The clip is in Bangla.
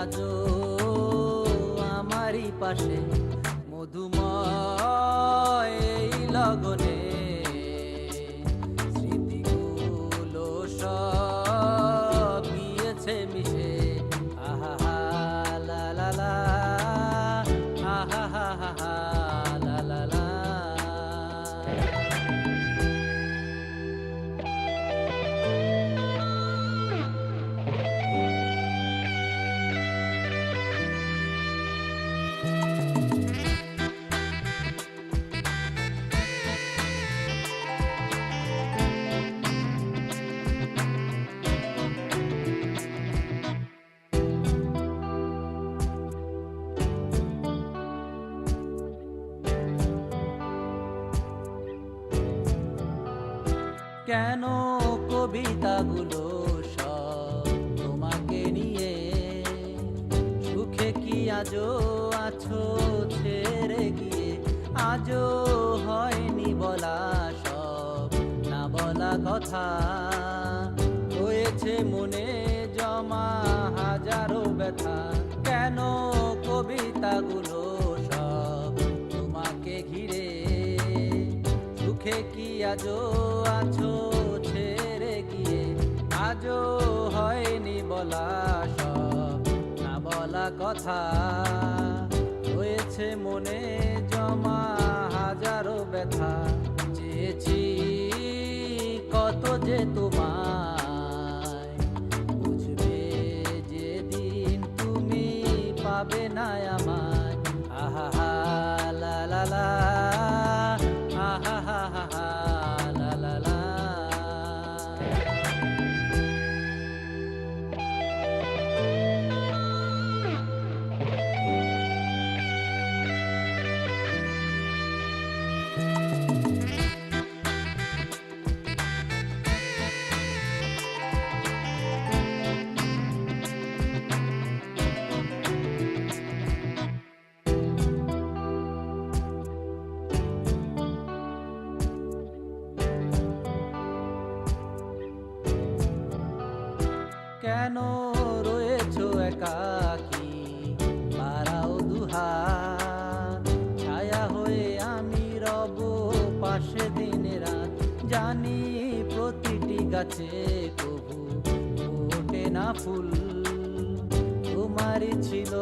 আজো আমারই পাশে মধুময় এই লগনে স্মৃতিগুলো সব গিয়েছে মিশে আহা হা লা লা লা আহা হা হা হা লা লা লা। কেন কবিতাগুলো সব তোমাকে নিয়ে, সুখে কি আজও আছো ছেড়ে গিয়ে, আজও হয়নি বলা সব না বলা কথা, হয়েছে মনে জমা হাজারো ব্যথা। কেন কবিতাগুলো সব তোমাকে ঘিরে, সুখে কি আজও আছো ছেড়ে গিয়ে, আজও হয়নি বলা সব না বলা কথা, হয়েছে মনে জমা হাজারো ব্যথা। চেয়েছি কত যে তোমায়, বুঝবে যেদিন তুমি পাবে না আমায়। আহা হা লা লা লা আহা হা হা হা লা লা লা। কেন রয়েছো একাকী, বাড়াও দুহাত, ছায়া হয়ে আমি রব পাশে দিন রাত। জানি প্রতিটি গাছে কবু ফোটে না ফুল, তোমারই ছিল